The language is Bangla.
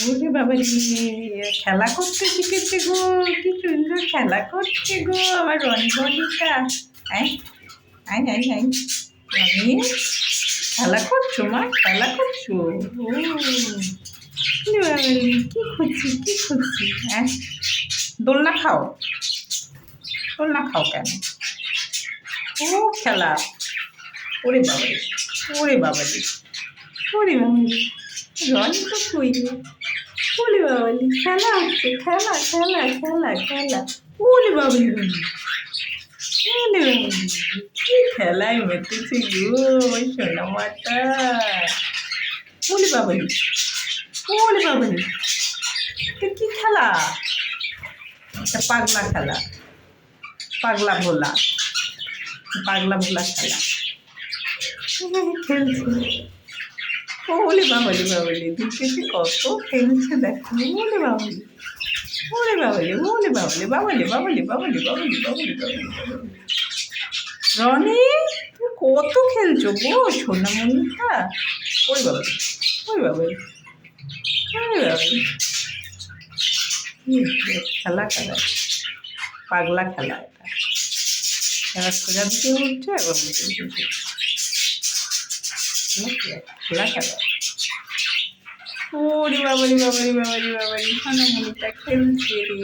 ওরে বাবা রে, খেলা করতে শিখেছে গো, কি সুন্দর খেলা করছে গো আমার রনবনিটা। আই আই আই আই রনি, খেলা করছো মা, খেলা করছো? ও ওরে বাবা রে, কি খুঁজছি কি খুঁজছি? হ্যাঁ, দোলনা খাও, দোলনা খাও কেন? ও খেলা, ওরে বাবা রে, ওরে বাবা রে, ওরে বাবা রে, রনি তো কই রে? ওরে বাবা রে, খেলা হচ্ছে, খেলা খেলা খেলা খেলা। ওরে বাবা রে, ওরে বাবা রে, কি খেলায় মেতেছে গো ওই সোনা মাটা। ওরে বাবা রে, ওরে বাবা রে, এটা কি খেলা? এটা পাগলা খেলা, পাগলা ভোলা, পাগলা ভোলা খেলা খেলছে। ওলে বাবালে বাবালে, দুটোতে কত খেলছে দেখো। ওলে বাবালে, ওলে বাবালে, ওলে বাবালে, বাবালে বাবালে বাবালে বাবালে বাবালে বাবালে বাবালে। রনি, তুমি কত খেলছো গো সোনামণিটা? ওই বাবালে, ওই বাবালে, ওই বাবালে, খেলা খেলা, পাগলা খেলা এটা। এবার সোজা দিকে উঠছে এবং খেলা খেলা। ওরে বাবারে বাবারে বাবারে বাবারে, সোনামণিটা খেলছে রে।